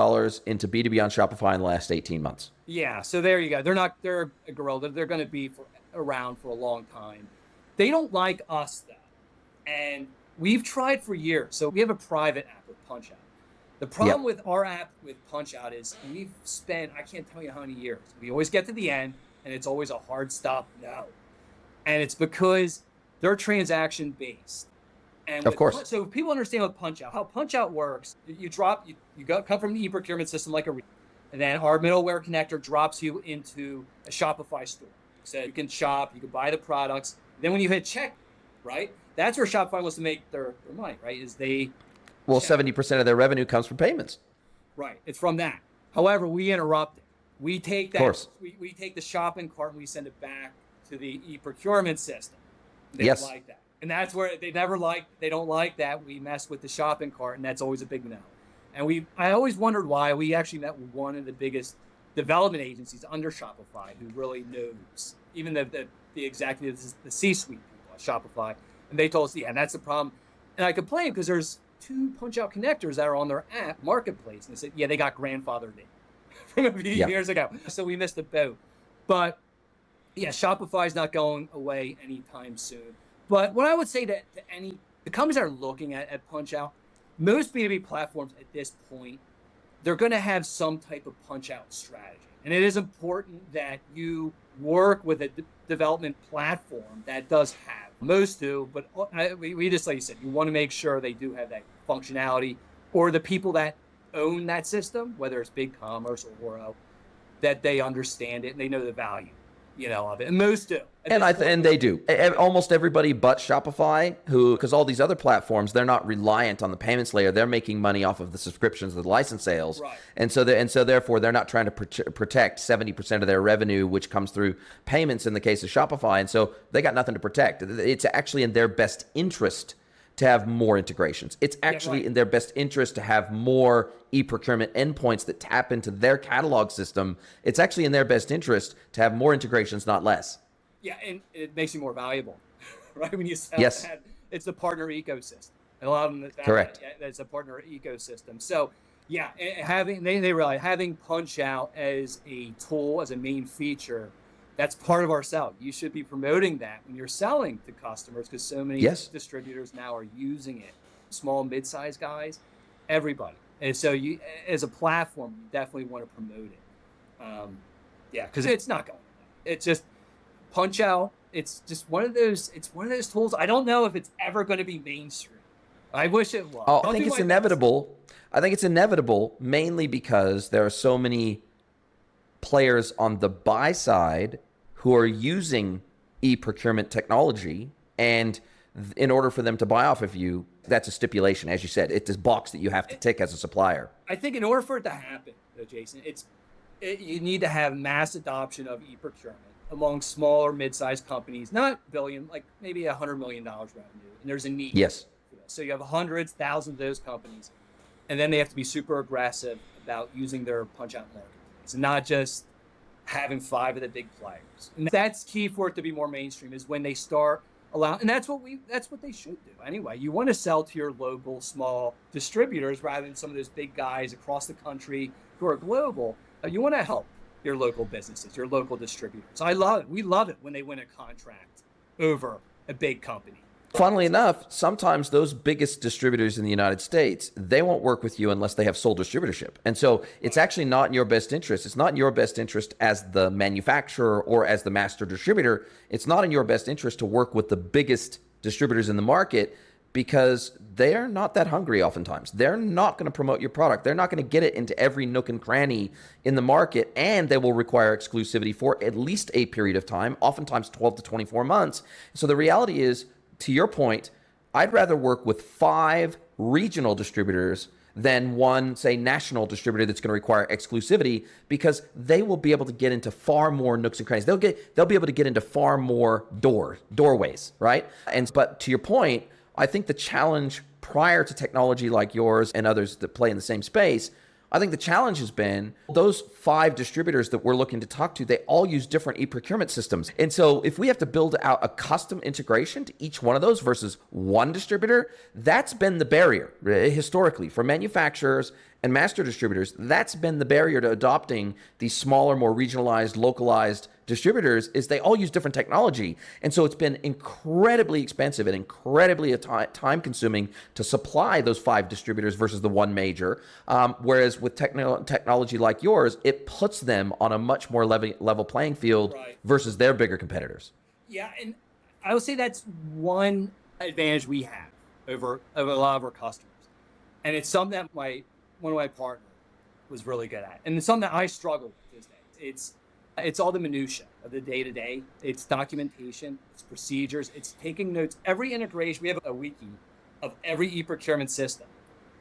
into B2B on Shopify in the last 18 months. Yeah, so there you go. They're a gorilla. They're going to be around for a long time. They don't like us, though. And we've tried for years. So we have a private app with Punchout. The problem with our app with Punchout is we've spent, I can't tell you how many years. We always get to the end, and it's always a hard stop no. And it's because they're transaction-based. And of course. So people understand what Punchout, how Punchout works. You come from the eProcurement system like and then our middleware connector drops you into a Shopify store. So you can shop, you can buy the products. Then when you hit check, right? That's where Shopify wants to make their money, right? 70% of their revenue comes from payments. Right. It's from that. However, we interrupt it. We take that. Of course. We take the shopping cart and we send it back to the eProcurement system. They yes. don't like that. And that's where they don't like that. We mess with the shopping cart, and that's always a big no. And I always wondered why. We actually met with one of the biggest development agencies under Shopify who really knows, even the executives, the C-suite people at Shopify. And they told us, yeah, that's the problem. And I complained because there's 2 Punchout connectors that are on their app marketplace. And they said, yeah, they got grandfathered in from a few years ago. So we missed the boat. But yeah, Shopify's not going away anytime soon. But what I would say to the companies that are looking at Punchout, most B2B platforms at this point, they're going to have some type of Punchout strategy. And it is important that you work with a development platform that does have. Most do, but we just, like you said, you want to make sure they do have that functionality, or the people that own that system, whether it's BigCommerce or Oro, that they understand it and they know the value, of it. And most do. And they do. Almost everybody but Shopify, because all these other platforms, they're not reliant on the payments layer. They're making money off of the subscriptions, the license sales, right. and so therefore they're not trying to protect 70% of their revenue, which comes through payments in the case of Shopify, and so they got nothing to protect. It's actually in their best interest to have more integrations. It's actually in their best interest to have more eProcurement endpoints that tap into their catalog system. It's actually in their best interest to have more integrations, not less. Yeah, and it makes you more valuable, right? When you sell that, it's the partner ecosystem. And a lot of them, correct. That's a partner ecosystem. So yeah, they realize having Punchout as a tool, as a main feature, that's part of our sell. You should be promoting that when you're selling to customers, because so many distributors now are using it. Small, mid-sized guys, everybody. And so you, as a platform, you definitely want to promote it. Because it's not going away. It's just Punchout. It's just one of those. It's one of those tools. I don't know if it's ever going to be mainstream. I wish it was. I think it's inevitable. I think it's inevitable, mainly because there are so many players on the buy side who are using eProcurement technology, and in order for them to buy off of you, that's a stipulation, as you said. It's this box that you have to tick as a supplier. I think in order for it to happen, though, Jason, you need to have mass adoption of eProcurement among smaller, mid-sized companies, not billion, like maybe $100 million revenue, and there's a need. Yes. So you have hundreds, thousands of those companies, and then they have to be super aggressive about using their Punchout marketplace, and not just having 5 of the big players. And that's key for it to be more mainstream, is when they start allowing, and that's what they should do anyway. You want to sell to your local small distributors rather than some of those big guys across the country who are global. You want to help your local businesses, your local distributors. I love it. We love it when they win a contract over a big company. Funnily enough, sometimes those biggest distributors in the United States, they won't work with you unless they have sole distributorship. And so it's actually not in your best interest. It's not in your best interest as the manufacturer or as the master distributor. It's not in your best interest to work with the biggest distributors in the market, because they're not that hungry oftentimes. They're not going to promote your product. They're not going to get it into every nook and cranny in the market, and they will require exclusivity for at least a period of time, oftentimes 12 to 24 months. So the reality is, to your point, I'd rather work with 5 regional distributors than one, say, national distributor that's going to require exclusivity, because they will be able to get into far more nooks and crannies. They'll be able to get into far more doorways, right? But to your point, I think the challenge prior to technology like yours and others that play in the same space, I think the challenge has been those 5 distributors that we're looking to talk to, they all use different e-procurement systems. And so if we have to build out a custom integration to each one of those versus one distributor, that's been the barrier historically for manufacturers and master distributors. That's been the barrier to adopting these smaller, more regionalized, localized distributors, is they all use different technology. And so it's been incredibly expensive and incredibly time consuming to supply those 5 distributors versus the one major. Whereas with technology like yours, it puts them on a much more level playing field versus their bigger competitors. Yeah, and I would say that's one advantage we have over a lot of our customers. And it's something that one of my partners was really good at. And it's something that I struggle with these days. It's all the minutia of the day-to-day. It's documentation, it's procedures, it's taking notes. Every integration, we have a wiki of every eProcurement system.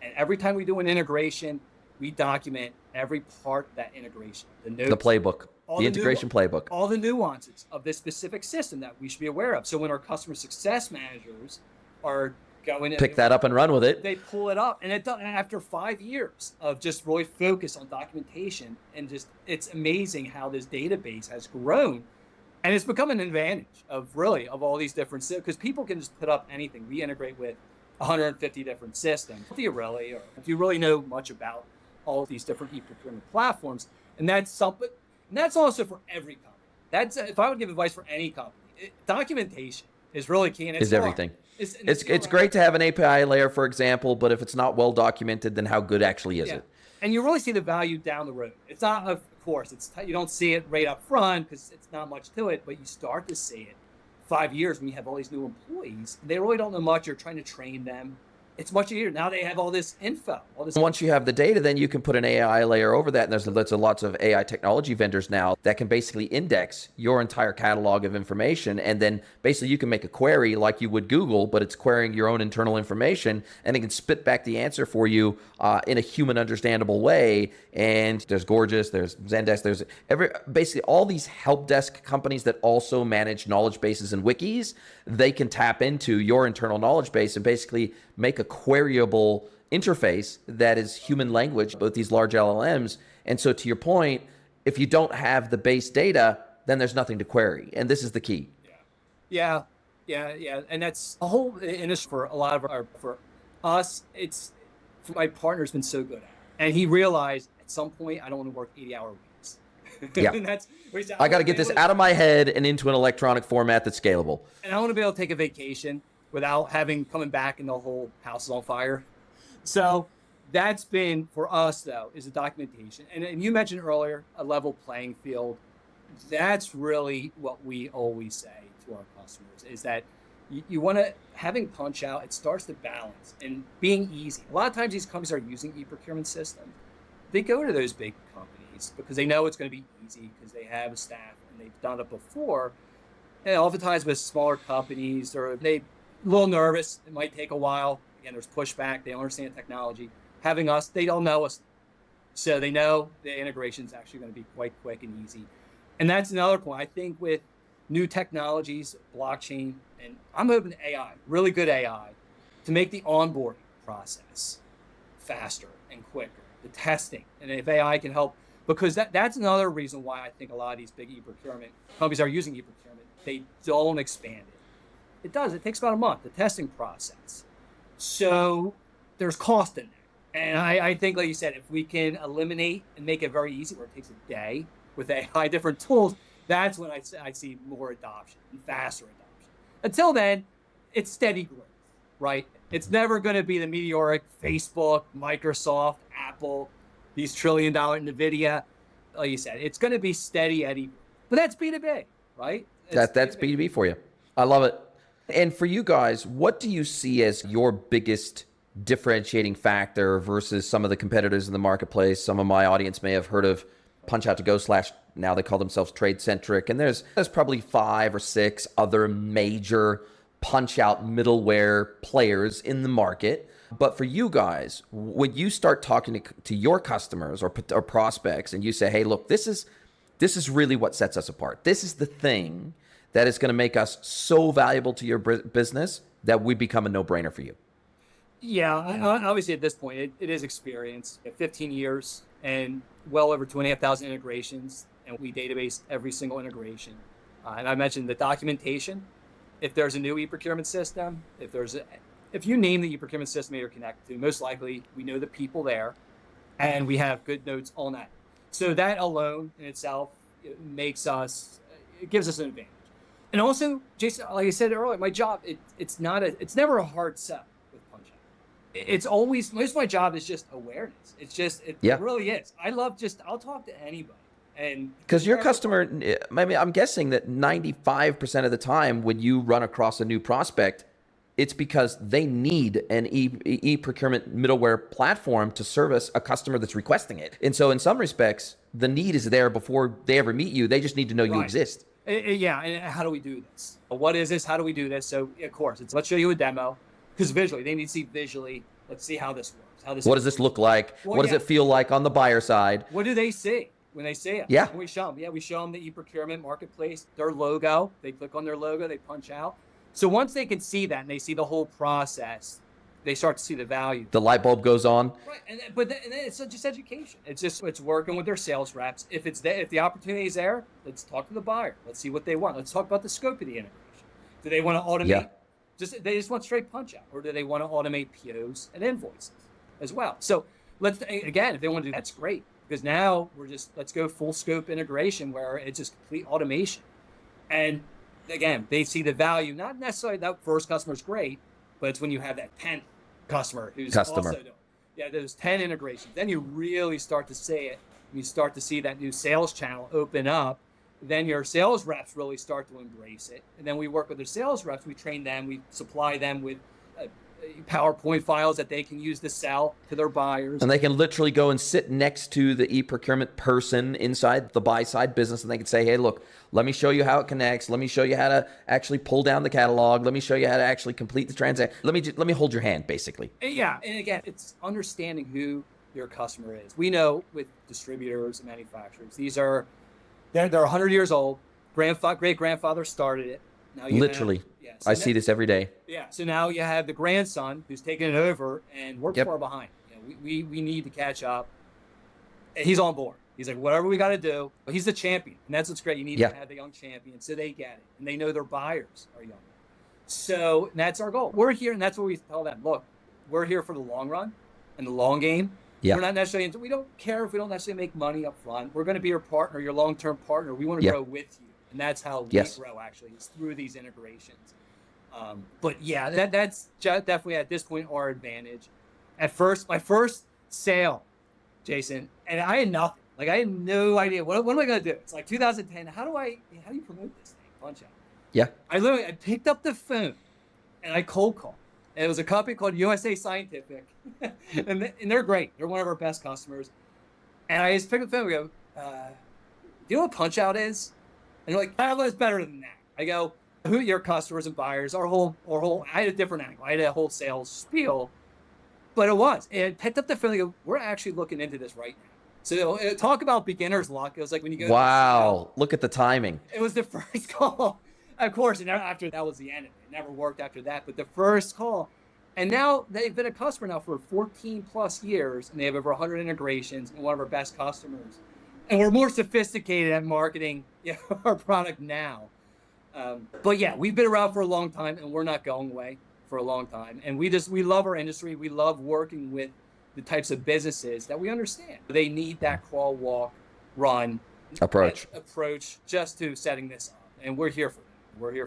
And every time we do an integration, we document every part of that integration. The notes, the playbook, the integration playbook. All the nuances of this specific system that we should be aware of. So when our customer success managers are go in and pick that up and run with it. they pull it up, and after 5 years of just really focus on documentation, and just it's amazing how this database has grown, and it's become an advantage of all these different, because people can just put up anything. We integrate with 150 different systems. Do you really know much about all of these different e-procurement platforms? And that's something, and that's also for every company. That's, if I would give advice for any company, documentation is really key. And it's everything. It's great to have an API layer, for example, but if it's not well documented, then how good actually is it? And you really see the value down the road. It's not, of course, you don't see it right up front because it's not much to it, but you start to see it 5 years when you have all these new employees. They really don't know much. You're trying to train them. It's much easier. Now they have all this info. Once you have the data, then you can put an AI layer over that. And there's lots of AI technology vendors now that can basically index your entire catalog of information. And then basically you can make a query like you would Google, but it's querying your own internal information. And it can spit back the answer for you in a human understandable way. And there's Gorgeous, there's Zendesk, there's basically all these help desk companies that also manage knowledge bases and wikis. They can tap into your internal knowledge base and basically make a queryable interface that is human language, both these large LLMs. And so to your point, if you don't have the base data, then there's nothing to query. And this is the key. Yeah. And that's a whole, and it's for a lot of for us, it's, my partner's been so good at it. And he realized at some point, I don't want to work 80-hour weeks. Yeah. And I got to get this out of my head and into an electronic format that's scalable. And I want to be able to take a vacation without coming back and the whole house is on fire. So that's been, for us though, is the documentation. And you mentioned earlier, a level playing field. That's really what we always say to our customers, is that you want to, having Punchout, it starts to balance and being easy. A lot of times these companies are using e-procurement systems. They go to those big companies because they know it's going to be easy because they have a staff and they've done it before. And oftentimes with smaller companies, they're a little nervous. It might take a while. Again, there's pushback. They don't understand technology. Having us, they don't know us. So they know the integration is actually going to be quite quick and easy. And that's another point. I think with new technologies, blockchain, and I'm hoping AI, really good AI, to make the onboarding process faster and quicker, the testing. And if AI can help, because that's another reason why I think a lot of these big e-procurement companies are using e-procurement. They don't expand it. It does. It takes about a month, the testing process. So there's cost in there. And I think, like you said, if we can eliminate and make it very easy, where it takes a day with AI, different tools, that's when I see more adoption and faster adoption. Until then, it's steady growth, right? It's never going to be the meteoric Facebook, Microsoft, Apple, these $1 trillion NVIDIA. Like you said, it's going to be steady Eddie. But that's B2B, right? That's B2B for you. I love it. And for you guys, what do you see as your biggest differentiating factor versus some of the competitors in the marketplace? Some of my audience may have heard of Punchout to Go / now they call themselves Trade Centric. And there's probably 5 or 6 other major Punchout middleware players in the market. But for you guys, when you start talking to your customers or prospects and you say, hey, look, this is really what sets us apart. This is the thing that is going to make us so valuable to your business that we become a no-brainer for you. Yeah, obviously at this point, it is experience. 15 years and well over 2,500 integrations, and we database every single integration. And I mentioned the documentation. If there's a new e-procurement system, if you name the e-procurement system you're connected to, most likely we know the people there, and we have good notes on that. So that alone in itself it gives us an advantage. And also, Jason, like I said earlier, my job it's never a hard sell with Punchout. It's always, most of my job is just awareness. It really is. I'll talk to anybody. And because your customer, I mean, I'm guessing that 95% of the time when you run across a new prospect, it's because they need an e-procurement middleware platform to service a customer that's requesting it. And so in some respects, the need is there before they ever meet you. They just need to know you exist. Yeah, and how do we do this? What is this? How do we do this? So, of course, let's show you a demo, because visually, they need to see visually, let's see how this works. What does this look like? What does it feel like on the buyer side? What do they see when they see it? Yeah. And we show them. Yeah, we show them the eProcurement marketplace, their logo. They click on their logo, they punch out. So once they can see that and they see the whole process, they start to see the value. The light bulb goes on. Right, and then it's just education. It's working with their sales reps. If the opportunity is there, let's talk to the buyer. Let's see what they want. Let's talk about the scope of the integration. Do they want to automate? Yeah. They just want straight punch out, or do they want to automate POs and invoices as well? So if they want to do that's great, because now let's go full scope integration where it's just complete automation. And again, they see the value. Not necessarily that first customer is great, but it's when you have that 10th customer who's also doing, there's 10 integrations. Then you really start to see it. You start to see that new sales channel open up. Then your sales reps really start to embrace it. And then we work with the sales reps. We train them. We supply them with PowerPoint files that they can use to sell to their buyers. And they can literally go and sit next to the eProcurement person inside the buy-side business, and they can say, hey, look, let me show you how it connects. Let me show you how to actually pull down the catalog. Let me show you how to actually complete the transaction. Let me hold your hand, basically. Yeah, and again, it's understanding who your customer is. We know with distributors and manufacturers, they're 100 years old. Great-grandfather started it. Now Literally. So I see this every day. Yeah. So now you have the grandson who's taking it over, and we're far behind. We need to catch up. And he's on board. He's like, whatever we got to do. But he's the champion, and that's what's great. You need to have the young champion, so they get it, and they know their buyers are young. So that's our goal. We're here, and that's what we tell them. Look, we're here for the long run and the long game. Yeah. We're not necessarily. We don't care if we don't necessarily make money up front. We're going to be your partner, your long-term partner. We want to grow with you. And that's how we grow, actually, is through these integrations. But yeah, that's definitely at this point our advantage. At first, my first sale, Jason, and I had nothing. Like, I had no idea. What am I going to do? It's like 2010. How do you promote this thing? Punchout. Yeah. I picked up the phone and I cold called. And it was a company called USA Scientific. and they're great. They're one of our best customers. And I just picked up the phone and go, do you know what Punchout is? And they're like, it's better than that. I go, who are your customers and buyers? Our whole, I had a different angle. I had a whole sales spiel, but it was. And I picked up the phone and go, we're actually looking into this right now. So talk about beginner's luck. It was like when you go. Wow. Look at the timing. It was the first call. Of course, and after that was the end of it. It never worked after that, but the first call. And now they've been a customer now for 14 plus years, and they have over 100 integrations and one of our best customers. And we're more sophisticated at marketing our product now. But yeah, we've been around for a long time, and we're not going away for a long time. And we love our industry. We love working with the types of businesses that we understand. They need that crawl, walk, run approach just to setting this up. And we're here for them. We're here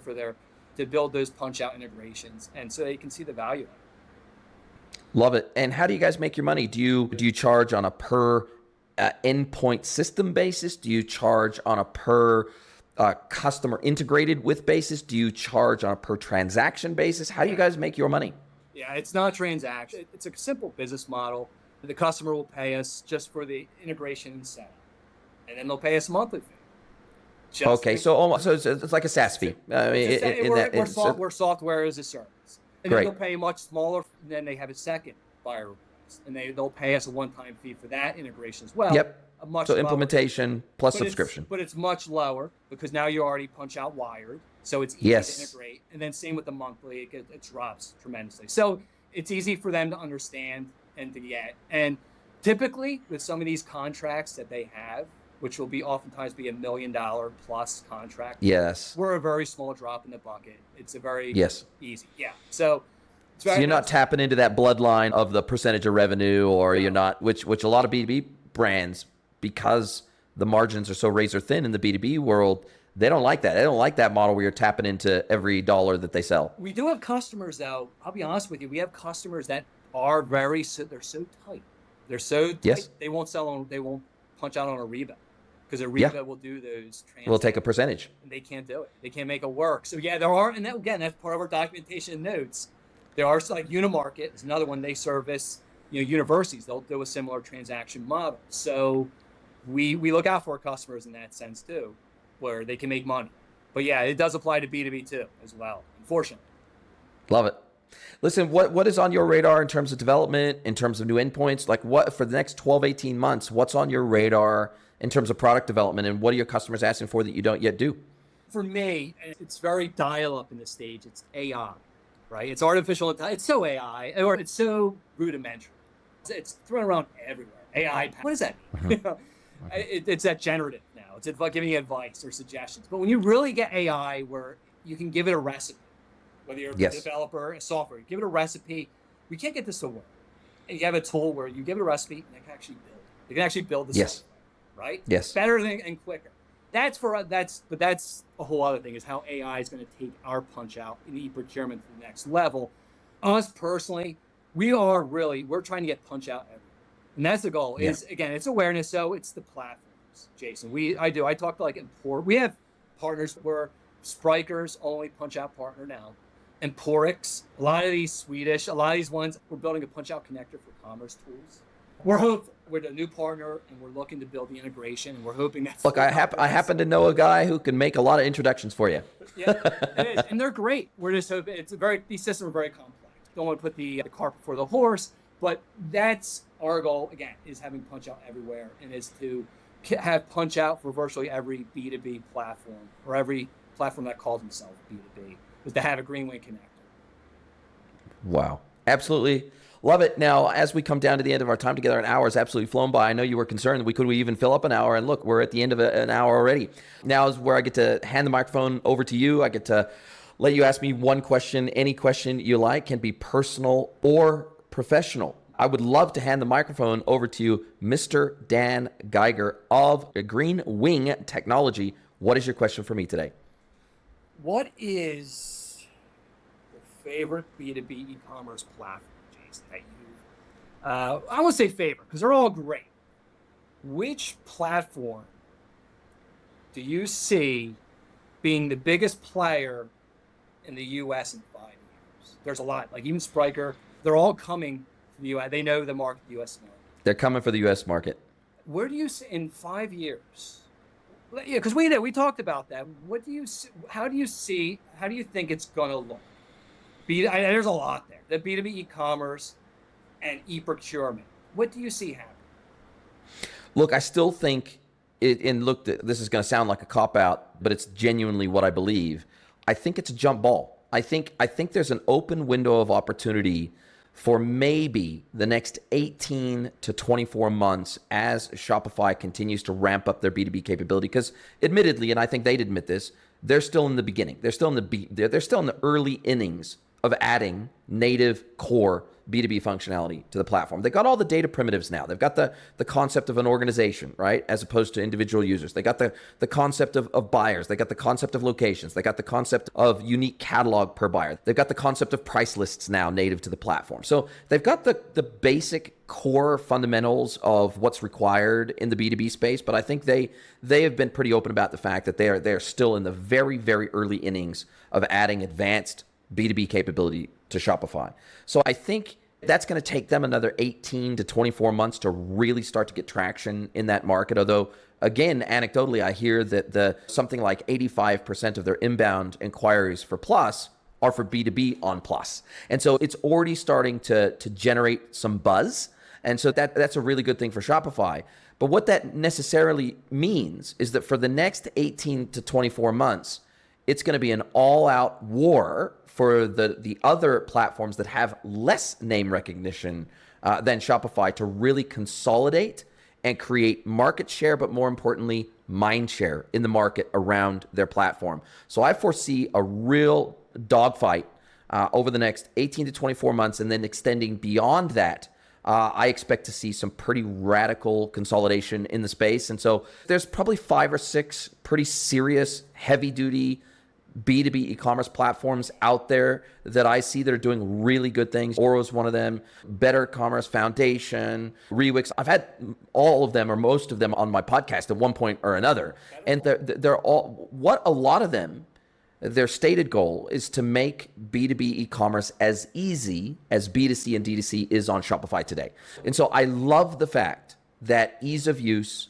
to build those punch-out integrations, and so they can see the value of it. Love it. And how do you guys make your money? Do you charge on a per endpoint system basis? Do you charge on a per customer integrated with basis? Do you charge on a per transaction basis? How do you guys make your money? Yeah, it's not transaction. It's a simple business model. The customer will pay us just for the integration and setup, and then they'll pay us a monthly fee. So it's like a SaaS fee. We're software as a service. And then they'll pay much smaller, and then they have a second buyer request, and they'll pay us a one-time fee for that integration as well. Yep. So implementation plus subscription. But it's much lower because now you already Punchout wired, so it's easy to integrate. And then same with the monthly, it drops tremendously. So it's easy for them to understand and to get. And typically with some of these contracts that they have, which will oftentimes be $1 million plus contract. Yes. We're a very small drop in the bucket. It's a very easy. Yeah. So you're not tapping into that bloodline of the percentage of revenue, or you're not, which a lot of B2B brands, because the margins are so razor thin in the B2B world, they don't like that. They don't like that model where you're tapping into every dollar that they sell. We do have customers, though. I'll be honest with you. We have customers that are they're so tight. They're so tight. They won't punch out on Ariba. Because Ariba will do those transactions. We'll take a percentage. And they can't do it. They can't make it work. So yeah, there are, and that's part of our documentation notes. There are, like Unimarket is another one. They service, universities. They'll do a similar transaction model. So we look out for our customers in that sense too, where they can make money. But yeah, it does apply to B2B too as well, unfortunately. Love it. Listen, what is on your radar in terms of development, in terms of new endpoints? Like what for the next 12, 18 months, what's on your radar in terms of product development, and what are your customers asking for that you don't yet do? For me, it's very dial-up in this stage. It's AI, right? It's artificial intelligence. It's so AI, or it's so rudimentary. It's thrown around everywhere. AI. What does that mean? You know, it's that generative now. It's giving you advice or suggestions. But when you really get AI, where you can give it a recipe, whether you're a developer, a software, you give it a recipe. We can't get this to work. And you have a tool where you give it a recipe and it can actually build. You can actually build the software, right? Yes. Better than and quicker. That's a whole other thing, is how AI is going to take our Punchout in eProcurement to the next level. Us personally, we're trying to get Punchout everywhere. And that's the goal. Is again, it's awareness. So it's the platforms, Jason. I talk to like we have partners where Spriker's only Punchout partner now. And Porix, a lot of these Swedish, a lot of these ones, we're building a Punchout connector for commerce tools. We're hopeful. We're a new partner, and we're looking to build the integration, and we're hoping that. Look, I happen to know a guy who can make a lot of introductions for you. Yeah, it is, and they're great. We're just hoping these systems are very complex. Don't want to put the cart before the horse, but that's our goal. Again, is having Punchout everywhere, and is to have Punchout for virtually every B2B platform, or every platform that calls themselves B2B, is to have a Greenwing connector. Wow, absolutely. Love it. Now, as we come down to the end of our time together, an hour has absolutely flown by. I know you were concerned. Could we even fill up an hour? And look, we're at the end of an hour already. Now is where I get to hand the microphone over to you. I get to let you ask me one question. Any question you like, can be personal or professional. I would love to hand the microphone over to you, Mr. Dan Geiger of Greenwing Technology. What is your question for me today? What is your favorite B2B e-commerce platform that you, I won't say favorite because they're all great. Which platform do you see being the biggest player in the U.S. in 5 years? There's a lot, like even Spriker, they're all coming to the U.S. They know the market, the U.S. market. They're coming for the U.S. market. Where do you see in 5 years? Yeah, because we talked about that. What do you see, how do you think it's going to look? There's a lot there. The B2B e-commerce and eProcurement. What do you see happen? Look, I still think this is going to sound like a cop-out, but it's genuinely what I believe. I think it's a jump ball. I think there's an open window of opportunity for maybe the next 18 to 24 months as Shopify continues to ramp up their B2B capability. Because admittedly, and I think they'd admit this, they're still in the beginning. They're still in the early innings of adding native core B2B functionality to the platform. They've got all the data primitives now. They've got the concept of an organization, right, as opposed to individual users. They got the concept of buyers. They got the concept of locations. They got the concept of unique catalog per buyer. They've got the concept of price lists now native to the platform. So they've got the basic core fundamentals of what's required in the B2B space, but I think they have been pretty open about the fact that they're still in the very, very early innings of adding advanced B2B capability to Shopify. So I think that's going to take them another 18 to 24 months to really start to get traction in that market. Although, again, anecdotally, I hear that something like 85% of their inbound inquiries for Plus are for B2B on Plus. And so it's already starting to generate some buzz. And so that's a really good thing for Shopify. But what that necessarily means is that for the next 18 to 24 months, it's going to be an all-out war for the other platforms that have less name recognition than Shopify to really consolidate and create market share, but more importantly, mind share in the market around their platform. So I foresee a real dogfight over the next 18 to 24 months, and then extending beyond that. I expect to see some pretty radical consolidation in the space. And so there's probably 5 or 6 pretty serious, heavy-duty B2B e-commerce platforms out there that I see that are doing really good things. Oro's one of them, Better Commerce Foundation, Rewix. I've had all of them or most of them on my podcast at one point or another. And they're all, what a lot of them, their stated goal is to make B2B e-commerce as easy as B2C and D2C is on Shopify today. And so I love the fact that ease of use,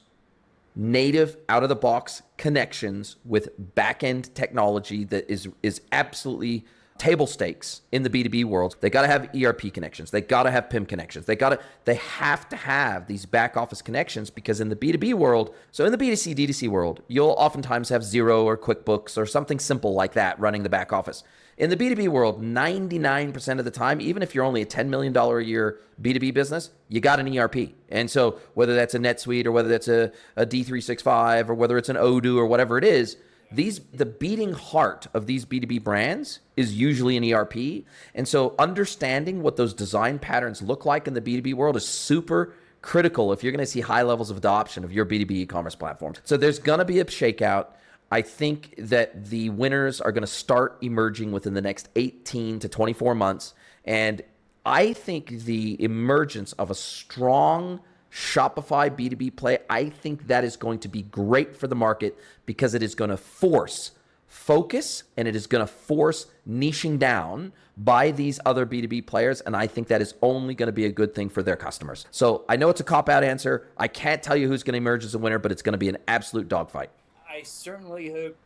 native out-of-the-box connections with back-end technology that is absolutely table stakes in the B2B world. They got to have ERP connections. They got to have PIM connections. They have to have these back office connections, because in the B2B world, so in the B2C, D2C world, you'll oftentimes have Xero or QuickBooks or something simple like that running the back office. In the B2B world, 99% of the time, even if you're only a $10 million a year B2B business, you got an ERP. And so whether that's a NetSuite or whether that's a D365 or whether it's an Odoo or whatever it is, the beating heart of these B2B brands is usually an ERP. And so understanding what those design patterns look like in the B2B world is super critical if you're going to see high levels of adoption of your B2B e-commerce platform. So there's going to be a shakeout. I think that the winners are going to start emerging within the next 18 to 24 months. And I think the emergence of a strong Shopify B2B play, I think that is going to be great for the market, because it is going to force focus and it is going to force niching down by these other B2B players. And I think that is only going to be a good thing for their customers. So I know it's a cop-out answer. I can't tell you who's going to emerge as a winner, but it's going to be an absolute dogfight. I certainly hope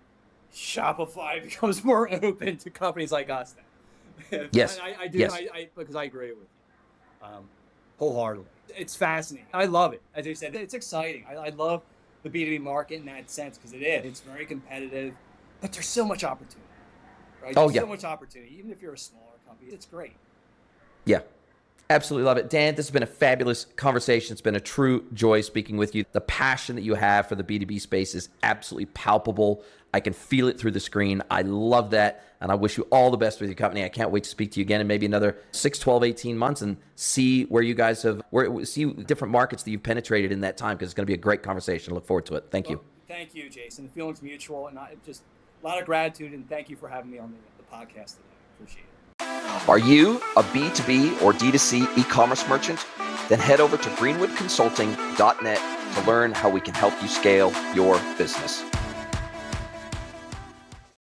Shopify becomes more open to companies like us then. Yes. I do. Yes. Because I agree with you wholeheartedly. It's fascinating. I love it. As you said, it's exciting. I love the B2B market in that sense, because it is. It's very competitive, but there's so much opportunity. Right? There's so much opportunity. Even if you're a smaller company, it's great. Yeah. Absolutely love it. Dan, this has been a fabulous conversation. It's been a true joy speaking with you. The passion that you have for the B2B space is absolutely palpable. I can feel it through the screen. I love that. And I wish you all the best with your company. I can't wait to speak to you again in maybe another 6, 12, 18 months and see where you guys see different markets that you've penetrated in that time, because it's going to be a great conversation. I look forward to it. Thank you. Thank you, Jason. The feeling's mutual, and just a lot of gratitude, and thank you for having me on the podcast today. I appreciate it. Are you a B2B or D2C e-commerce merchant? Then head over to greenwoodconsulting.net to learn how we can help you scale your business.